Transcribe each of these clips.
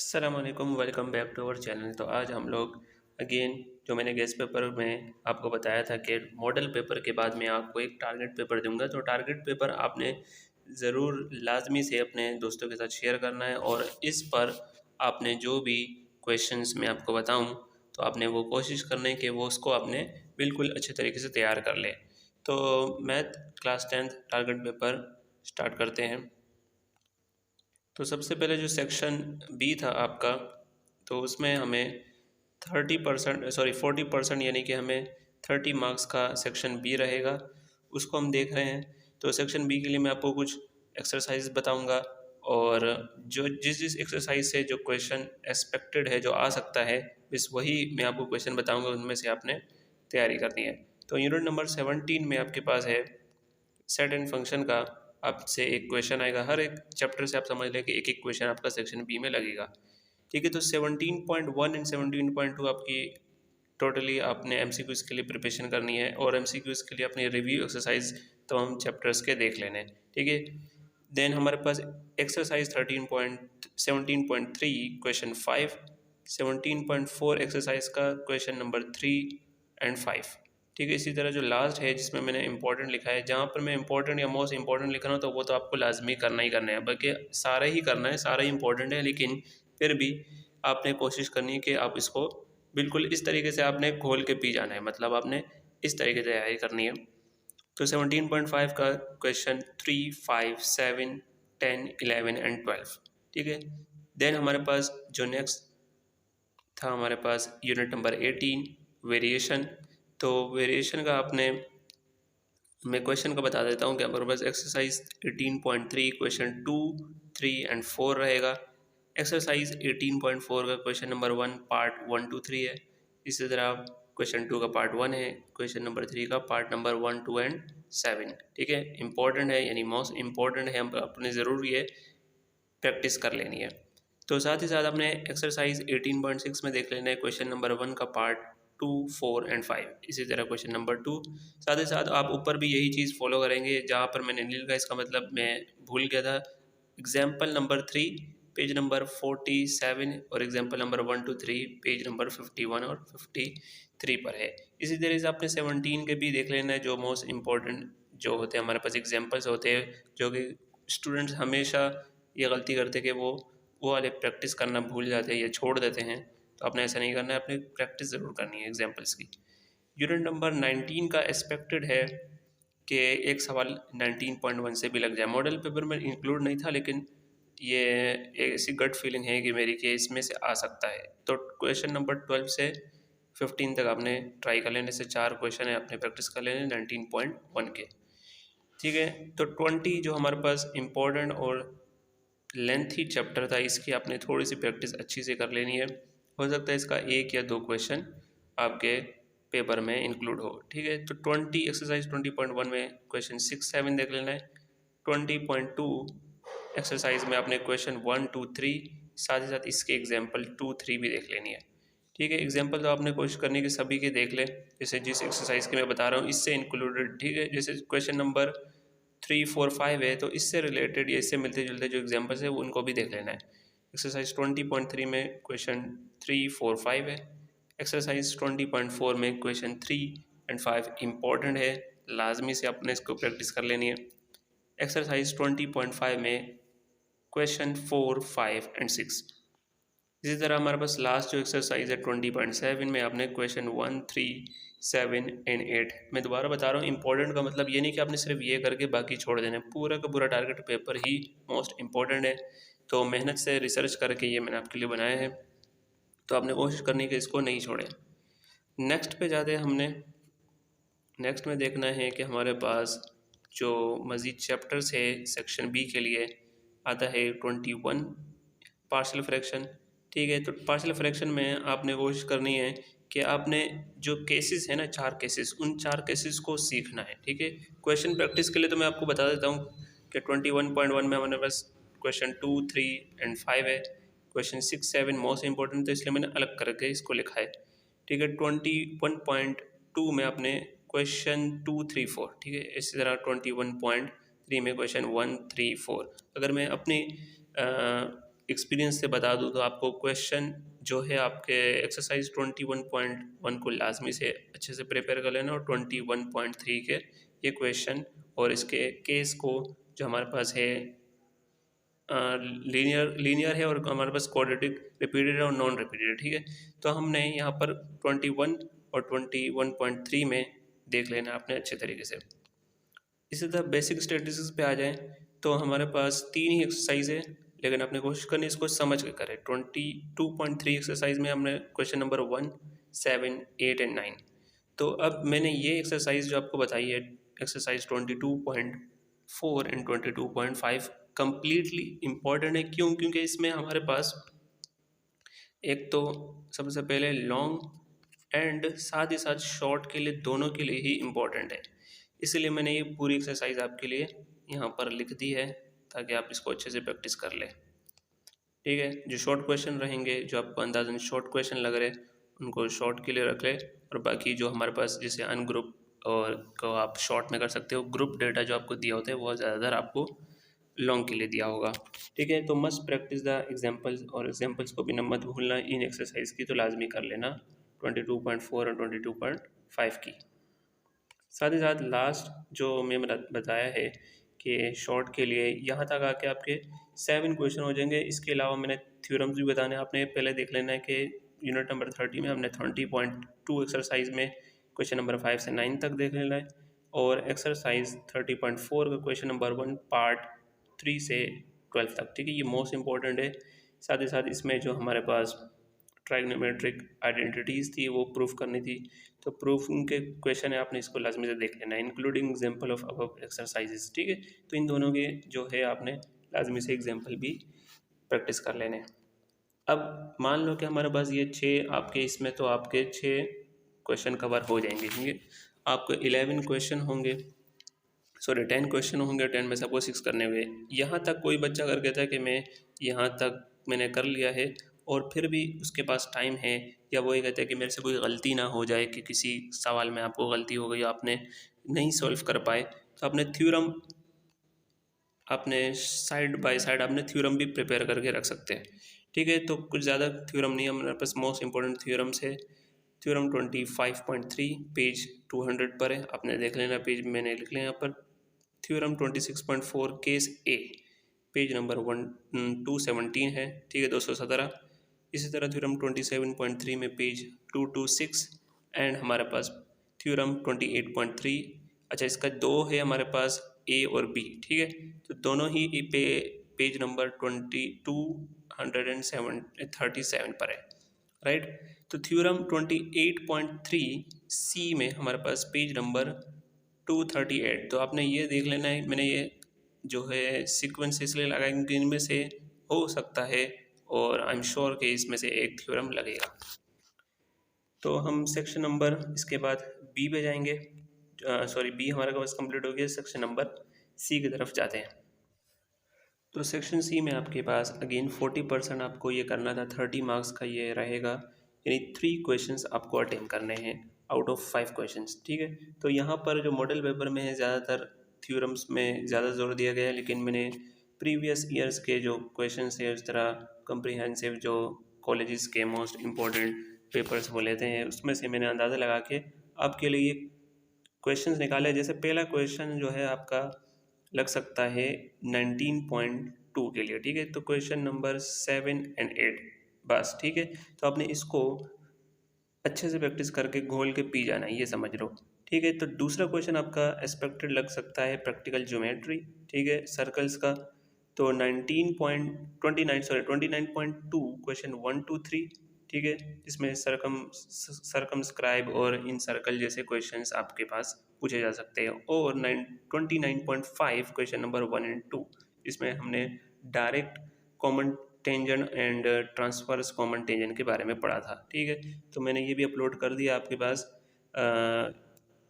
अस्सलाम वालेकुम, welcome back to our channel. तो आज हम लोग अगेन जो मैंने गेस्ट पेपर में आपको बताया था कि मॉडल पेपर के बाद मैं आपको एक टारगेट पेपर दूंगा। तो टारगेट पेपर आपने ज़रूर लाजमी से अपने दोस्तों के साथ शेयर करना है और इस पर आपने जो भी क्वेश्चंस मैं आपको बताऊं तो आपने वो कोशिश करना है कि वो उसको आपने बिल्कुल अच्छे तरीके से तैयार कर ले। तो math class 10th target paper start करते हैं। तो सबसे पहले जो सेक्शन बी था आपका, तो उसमें हमें 40% यानी कि हमें 30 मार्क्स का सेक्शन बी रहेगा, उसको हम देख रहे हैं। तो सेक्शन बी के लिए मैं आपको कुछ एक्सरसाइज बताऊंगा और जो जिस जिस एक्सरसाइज से जो क्वेश्चन एक्सपेक्टेड है, जो आ सकता है, बस वही मैं आपको क्वेश्चन बताऊंगा, उनमें से आपने तैयारी करनी है। तो यूनिट नंबर 17 में आपके पास है सेट एंड फंक्शन का। आपसे एक क्वेश्चन आएगा, हर एक चैप्टर से आप समझ लें कि एक एक क्वेश्चन आपका सेक्शन बी में लगेगा। ठीक है, तो 17.1 एंड 17.2 आपकी टोटली आपने एमसीक्यूज़ के लिए प्रिपरेशन करनी है और एमसीक्यूज़ के लिए अपनी रिव्यू एक्सरसाइज तमाम चैप्टर्स के देख लेने हैं। ठीक है, देन हमारे पास एक्सरसाइज 13.17.3 क्वेश्चन 5, 17.4 एक्सरसाइज का क्वेश्चन नंबर 3 एंड 5। ठीक है, इसी तरह जो लास्ट है जिसमें मैंने इंपॉर्टेंट लिखा है, जहाँ पर मैं इंपॉर्टेंट या मोस्ट इंपॉर्टेंट लिख रहा हूँ तो वो तो आपको लाजमी करना ही करना है, बल्कि सारा ही करना है, सारा ही इंपॉर्टेंट है, लेकिन फिर भी आपने कोशिश करनी है कि आप इसको बिल्कुल इस तरीके से आपने खोल के पी जाना है, मतलब आपने इस तरीके से तैयारी करनी है। तो 17.5 का क्वेश्चन 3, 5, 7, 10, 11 एंड 12। ठीक है, देन हमारे पास जो नेक्स्ट था, हमारे पास यूनिट नंबर 18 वेरिएशन। तो वेरिएशन का आपने, मैं क्वेश्चन का बता देता हूँ कि हमारे पास एक्सरसाइज 18.3 क्वेश्चन 2, 3 एंड 4 रहेगा। एक्सरसाइज 18.4 का क्वेश्चन नंबर 1 पार्ट 1 to 3 है। इसी तरह क्वेश्चन 2 का पार्ट 1 है, क्वेश्चन नंबर 3 का पार्ट नंबर 1, 2 एंड 7। ठीक है, इंपॉर्टेंट है, यानी मोस्ट इंपॉर्टेंट है, हम अपने ज़रूर ये प्रैक्टिस कर लेनी है। तो साथ ही साथ आपने एक्सरसाइज 18.6 में देख लेना है क्वेश्चन नंबर 1 का पार्ट 2, 4 एंड 5। इसी तरह क्वेश्चन नंबर 2, साथ ही साथ आप ऊपर भी यही चीज़ फॉलो करेंगे। जहाँ पर मैंने नील का, इसका मतलब मैं भूल गया था, एग्जाम्पल नंबर 3 पेज नंबर 47 और example number 1 to 3 page number 51 और 53 पर है। इसी तरह से आपने 17 के भी देख लेना है, जो मोस्ट इम्पोर्टेंट जो होते हैं हमारे पास एग्जाम्पल्स होते हैं, जो कि स्टूडेंट्स हमेशा ये गलती करते हैं कि वो वाले प्रैक्टिस करना भूल जाते हैं या छोड़ देते हैं। तो आपने ऐसा नहीं करना है, आपने प्रैक्टिस ज़रूर करनी है एग्जाम्पल्स की। यूनिट नंबर 19 का एक्सपेक्टेड है कि एक सवाल 19.1 से भी लग जाए। मॉडल पेपर में इंक्लूड नहीं था, लेकिन ये एक ऐसी गट फीलिंग है कि मेरी कि इसमें से आ सकता है। तो क्वेश्चन नंबर 12 से 15 तक आपने ट्राई कर लेने से 4 क्वेश्चन है, आपने प्रैक्टिस कर लेने 19.1 के। ठीक है, तो 20 जो हमारे पास इम्पोर्टेंट और लेंथी चैप्टर था, इसकी आपने थोड़ी सी प्रैक्टिस अच्छी से कर लेनी है। हो सकता है इसका 1 या 2 क्वेश्चन आपके पेपर में इंक्लूड हो। ठीक है, तो 20 एक्सरसाइज 20.1 में क्वेश्चन 6, 7 देख लेना है। 20.2 एक्सरसाइज में आपने क्वेश्चन 1, 2, 3, साथ ही साथ इसके एग्जाम्पल 2, 3 भी देख लेनी है। ठीक है, एग्जाम्पल तो आपने कोशिश करनी है कि सभी के देख लें, जैसे जिस एक्सरसाइज की मैं बता रहा हूँ इससे इंक्लूडेड। ठीक है, जैसे क्वेश्चन नंबर 3, 4, 5 है, तो इससे रिलेटेड या इससे मिलते जुलते जो एग्जाम्पल्स है वो उनको भी देख लेना है। एक्सरसाइज 20.3 में क्वेश्चन 3, 4, 5 है। एक्सरसाइज 20.4 में क्वेश्चन 3 एंड 5 इंपॉर्टेंट है, लाजमी से आपने इसको प्रैक्टिस कर लेनी है। एक्सरसाइज 20.5 में क्वेश्चन 4, 5 एंड 6। इसी तरह हमारे पास लास्ट जो एक्सरसाइज है 20.7 में आपने क्वेश्चन 1, 3, 7 एंड 8। मैं दोबारा बता रहा हूँ, इंपॉर्टेंट का मतलब ये नहीं कि आपने सिर्फ ये करके बाकी छोड़ देना है, पूरा का पूरा टारगेट पेपर ही मोस्ट इंपॉर्टेंट है। तो मेहनत से रिसर्च करके ये मैंने आपके लिए बनाया है, तो आपने कोशिश करनी कि इसको नहीं छोड़ें। नेक्स्ट पे जाते हैं हमने। नेक्स्ट में देखना है कि हमारे पास जो मज़ीद चैप्टर्स है सेक्शन बी के लिए आता है 21 पार्शियल फ्रैक्शन। ठीक है, तो पार्शियल फ्रैक्शन में आपने कोशिश करनी है कि आपने जो केसेस है ना, 4 केसेस, उन 4 केसेस को सीखना है। ठीक है, क्वेश्चन प्रैक्टिस के लिए तो मैं आपको बता देता हूँ कि 21.1 में हमारे पास क्वेश्चन 2, 3 एंड 5 है। क्वेश्चन 6, 7 मोस्ट इंपॉर्टेंट, तो इसलिए मैंने अलग करके इसको लिखा है। ठीक है, 21.2 में आपने क्वेश्चन 2, 3, 4। ठीक है, इसी तरह 21.3 में क्वेश्चन 1, 3, 4। अगर मैं अपनी एक्सपीरियंस से बता दूँ तो आपको क्वेश्चन जो है आपके एक्सरसाइज 21.1 को लाजमी से अच्छे से प्रिपेयर कर लेना, और 21.3 के ये क्वेश्चन और इसके केस को जो हमारे पास है लीनियर है, और हमारे पास क्वाड्रेटिक रिपीटेड और नॉन रिपीटेड, ठीक है। तो हमने यहाँ पर 21 और 21.3 में देख लेना आपने अच्छे तरीके से। इसी तरह बेसिक स्टैटिस्टिक्स पे आ जाएं तो हमारे पास 3 ही एक्सरसाइज है, लेकिन अपने कोशिश करनी इसको समझ के करें। 22.3 एक्सरसाइज में हमने क्वेश्चन नंबर 1, 7, 8 एंड 9। तो अब मैंने ये एक्सरसाइज जो आपको बताई है, एक्सरसाइज 22.4 एंड 22.5 कम्प्लीटली इम्पॉर्टेंट है। क्यों? क्योंकि इसमें हमारे पास एक तो सबसे पहले लॉन्ग एंड साथ ही साथ शॉर्ट के लिए, दोनों के लिए ही इम्पॉर्टेंट है। इसलिए मैंने ये पूरी एक्सरसाइज आपके लिए यहाँ पर लिख दी है ताकि आप इसको अच्छे से प्रैक्टिस कर लें, ठीक है। जो शॉर्ट क्वेश्चन रहेंगे, जो आपको अंदाजन शॉर्ट क्वेश्चन लग रहे, उनको शॉर्ट के लिए रख लें, और बाकी जो हमारे पास जैसे अनग्रुप और को आप शॉर्ट में कर सकते हो, ग्रुप डेटा जो आपको दिया होता है वो ज़्यादातर आपको लॉन्ग के लिए दिया होगा, ठीक है। तो मस्ट प्रैक्टिस द एग्जाम्पल्स, और एग्जाम्पल्स को भी न मत भूलना इन एक्सरसाइज की, तो लाजमी कर लेना 22.4 और 22.5 की। साथ ही साथ लास्ट जो मैं बताया है कि शॉर्ट के लिए यहाँ तक आके आपके 7 क्वेश्चन हो जाएंगे। इसके अलावा मैंने थ्योरम्स भी बताने, आपने पहले देख लेना है कि यूनिट नंबर 30 में हमने 30.2 एक्सरसाइज में क्वेश्चन नंबर 5 से 9 तक देख लेना है, और एक्सरसाइज 30.4 का क्वेश्चन नंबर 1 पार्ट 3 से 12 तक, ठीक है। ये मोस्ट इंपॉर्टेंट है। साथ ही साथ इसमें जो हमारे पास ट्राइग्नोमेट्रिक आइडेंटिटीज़ थी वो प्रूफ करनी थी, तो प्रूफ के क्वेश्चन है, आपने इसको लाजमी से देख लेना है, including example of above exercises, ठीक है। तो इन दोनों के जो है आपने लाजमी से एग्जांपल भी प्रैक्टिस कर लेने हैं। अब मान लो कि हमारे पास ये 6 आपके, इसमें तो आपके 6 क्वेश्चन कवर हो जाएंगे, ठीक है। आपको 11 क्वेश्चन होंगे, सॉरी 10 क्वेश्चन होंगे, 10 में से आपको 6 करने हुए। यहाँ तक कोई बच्चा अगर कहता है कि मैं यहाँ तक मैंने कर लिया है और फिर भी उसके पास टाइम है, या वो ये कहता है कि मेरे से कोई गलती ना हो जाए, कि किसी सवाल में आपको गलती हो गई, आपने नहीं सॉल्व कर पाए, तो आपने थ्योरम, आपने साइड बाय साइड आपने थ्योरम भी प्रिपेयर करके रख सकते हैं, ठीक है। तो कुछ ज़्यादा थ्योरम नहीं है हमारे पास, मोस्ट इंपॉर्टेंट थ्योरम्स है। थ्योरम 25.3 पेज 200 पर है, आपने देख लेना, पेज मैंने लिख लिया यहाँ पर। थ्योरम 26.4 केस ए, पेज नंबर 217 है, ठीक है, 217। इसी तरह थ्योरम 27.3 में पेज 226, एंड हमारे पास थ्योरम 28.3, अच्छा इसका 2 है हमारे पास ए और बी, ठीक है। तो दोनों ही पेज नंबर 2237 पर है, राइट। तो थ्योरम 28.3 सी में हमारे पास पेज नंबर 238, तो आपने ये देख लेना है, मैंने ये जो है सीक्वेंस इसलिए लगाया क्योंकि इनमें से हो सकता है, और आई एम श्योर कि इसमें से एक थ्योरम लगेगा। तो हम सेक्शन नंबर इसके बाद बी पे जाएंगे, सॉरी बी हमारा बस कंप्लीट हो गया, सेक्शन नंबर सी की तरफ जाते हैं। तो सेक्शन सी में आपके पास अगेन 40% आपको ये करना था, 30 मार्क्स का ये रहेगा, यानी 3 क्वेश्चंस आपको अटेम्प्ट करने हैं आउट ऑफ 5 क्वेश्चंस, ठीक है। तो यहाँ पर जो मॉडल पेपर में है, ज़्यादातर थ्योरम्स में ज़्यादा जोर दिया गया है, लेकिन मैंने प्रीवियस ईयर्स के जो क्वेश्चंस है, उस तरह कम्प्रीहेंसिव जो कॉलेजेस के मोस्ट इम्पोर्टेंट पेपर्स वो लेते हैं, उसमें से मैंने अंदाज़ा लगा के आपके लिए क्वेश्चंस निकाले। जैसे पहला क्वेश्चन जो है आपका लग सकता है 19.2 के लिए, ठीक है। तो क्वेश्चन नंबर 7 एंड 8 बस, ठीक है। तो आपने इसको अच्छे से प्रैक्टिस करके घोल के पी जाना है, ये समझ लो, ठीक है। तो दूसरा क्वेश्चन आपका एक्सपेक्टेड लग सकता है प्रैक्टिकल ज्योमेट्री, ठीक है, सर्कल्स का। तो 29.2 क्वेश्चन 1 2 3, ठीक है, इसमें सरकमस्क्राइब और इन सर्कल जैसे क्वेश्चंस आपके पास पूछे जा सकते हैं। और 29.5 क्वेश्चन नंबर 1 एंड 2, इसमें हमने direct common tangent and transverse common tangent के बारे में पढ़ा था, ठीक है। तो मैंने ये भी अपलोड कर दिया आपके पास,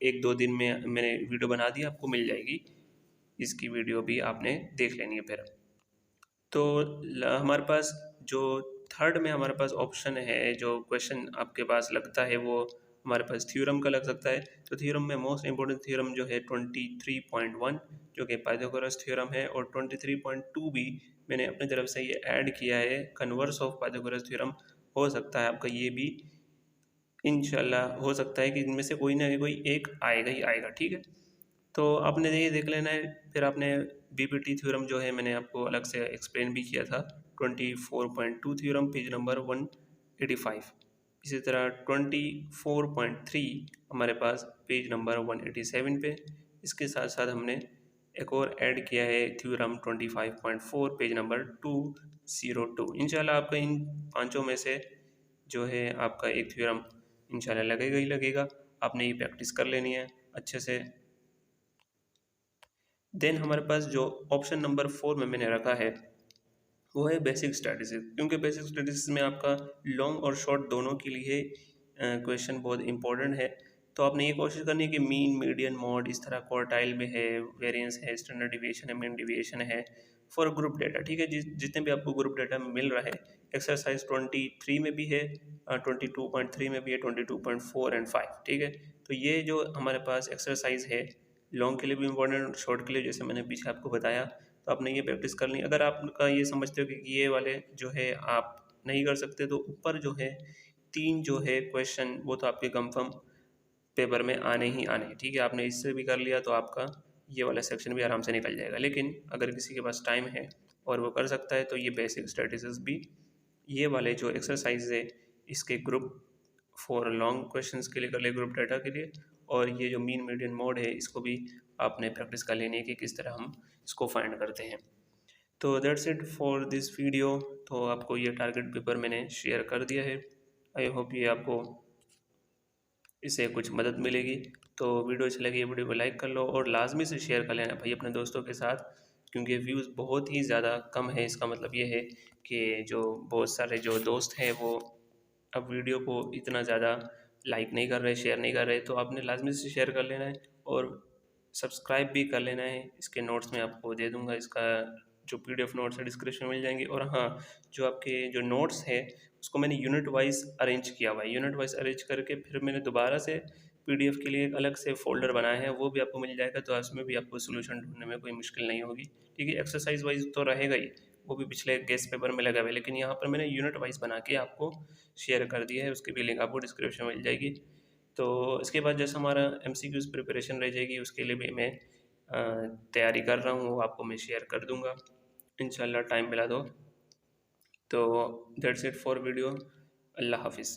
1-2 दिन में मैंने वीडियो बना दी, आपको मिल जाएगी, इसकी वीडियो भी आपने देख लेनी है फिर। तो हमारे पास जो थर्ड में हमारे पास ऑप्शन है, जो क्वेश्चन आपके पास लगता है वो हमारे पास थ्योरम का लग सकता है। तो थ्योरम में मोस्ट इंपॉर्टेंट थ्योरम जो है 23.1 जो कि पाइथागोरस थ्योरम है, और 23.2 भी मैंने अपनी तरफ से ये ऐड किया है, कन्वर्स ऑफ पाइथागोरस थ्योरम। हो सकता है आपका ये भी इंशाल्लाह हो सकता है कि इनमें से कोई ना कोई एक आएगा ही आएगा, ठीक है। तो आपने ये देख लेना है। फिर आपने बीपीटी थ्योरम जो है मैंने आपको अलग से एक्सप्लेन भी किया था, 24.2 थ्योरम पेज नंबर 185। इसी तरह 24.3 हमारे पास पेज नंबर 187 पे। इसके साथ साथ हमने एक और ऐड किया है थ्योरम 25.4 पेज नंबर 202। इंशाल्लाह आपका इन पांचों में से जो है आपका एक थ्योरम इंशाल्लाह लगेगा ही लगेगा। आपने ये प्रैक्टिस कर लेनी है अच्छे से। देन हमारे पास जो ऑप्शन नंबर 4 में मैंने रखा है वो है बेसिक स्टैटिस्टिक्स, क्योंकि बेसिक स्टैटिस्टिक्स में आपका लॉन्ग और शॉर्ट दोनों के लिए क्वेश्चन बहुत इंपॉर्टेंट है। तो आपने ये कोशिश करनी है कि मीन, मीडियन, मॉड, इस तरह क्वार्टाइल में है, वेरिएंस है, स्टैंडर्ड डिविएशन है, मीन डिविएशन है फॉर ग्रुप डेटा, ठीक है। जितने भी आपको ग्रुप डेटा मिल रहा है, एक्सरसाइज 23 में भी है, 22.3 में भी है, 22.4 एंड 5, ठीक है। तो ये जो हमारे पास एक्सरसाइज है लॉन्ग के लिए भी इम्पोर्टेंट, शॉर्ट के लिए जैसे मैंने पीछे आपको बताया, तो आपने ये प्रैक्टिस करनी। अगर आपका ये समझते हो कि ये वाले जो है आप नहीं कर सकते, तो ऊपर जो है 3 जो है क्वेश्चन वो तो आपके कंफर्म पेपर में आने ही आने हैं, ठीक है। आपने इससे भी कर लिया तो आपका ये वाला सेक्शन भी आराम से निकल जाएगा। लेकिन अगर किसी के पास टाइम है और वो कर सकता है तो ये बेसिक स्टैटिस्टिक्स भी, ये वाले जो एक्सरसाइज है इसके ग्रुप फॉर लॉन्ग क्वेश्चंस के लिए कर ले, ग्रुप डाटा के लिए। और ये जो मीन, मीडियन, मोड है इसको भी आपने प्रैक्टिस कर लेनी है कि किस तरह हम इसको फाइंड करते हैं। तो that's it for this video. तो आपको ये टारगेट पेपर मैंने शेयर कर दिया है। आई होप ये आपको इससे कुछ मदद मिलेगी। तो वीडियो अच्छी लगी वीडियो को लाइक कर लो और लाजमी से शेयर कर लेना भाई अपने दोस्तों के साथ, क्योंकि व्यूज़ बहुत ही ज़्यादा कम है। इसका मतलब ये है कि जो बहुत सारे जो दोस्त हैं वो अब वीडियो को इतना ज़्यादा लाइक नहीं कर रहे, शेयर नहीं कर रहे। तो आपने लाजमी से शेयर कर लेना है और सब्सक्राइब भी कर लेना है। इसके नोट्स मैं आपको दे दूँगा, इसका जो पीडीएफ नोट्स है डिस्क्रिप्शन में मिल जाएंगे। और हाँ, जो आपके जो नोट्स है उसको मैंने यूनिट वाइज अरेंज किया हुआ है। यूनिट वाइज अरेंज करके फिर मैंने दोबारा से पीडीएफ के लिए एक अलग से फ़ोल्डर बनाया है, वो भी आपको मिल जाएगा। तो उसमें भी आपको सोल्यूशन ढूंढने में कोई मुश्किल नहीं होगी, ठीक है। एक्सरसाइज वाइज तो रहेगा ही, वो भी पिछले गेस्ट पेपर में लगा हुआ है, लेकिन यहाँ पर मैंने यूनिट वाइज बना के आपको शेयर कर दिया है। उसकी भी लिंक आपको डिस्क्रिप्शन में मिल जाएगी। तो इसके बाद जैसे हमारा एमसीक्यूज़ प्रिपरेशन रह जाएगी, उसके लिए भी मैं तैयारी कर रहा हूँ, वो आपको मैं शेयर कर दूँगा इंशाल्लाह टाइम मिला तो। That's it for video. अल्लाह हाफिज़।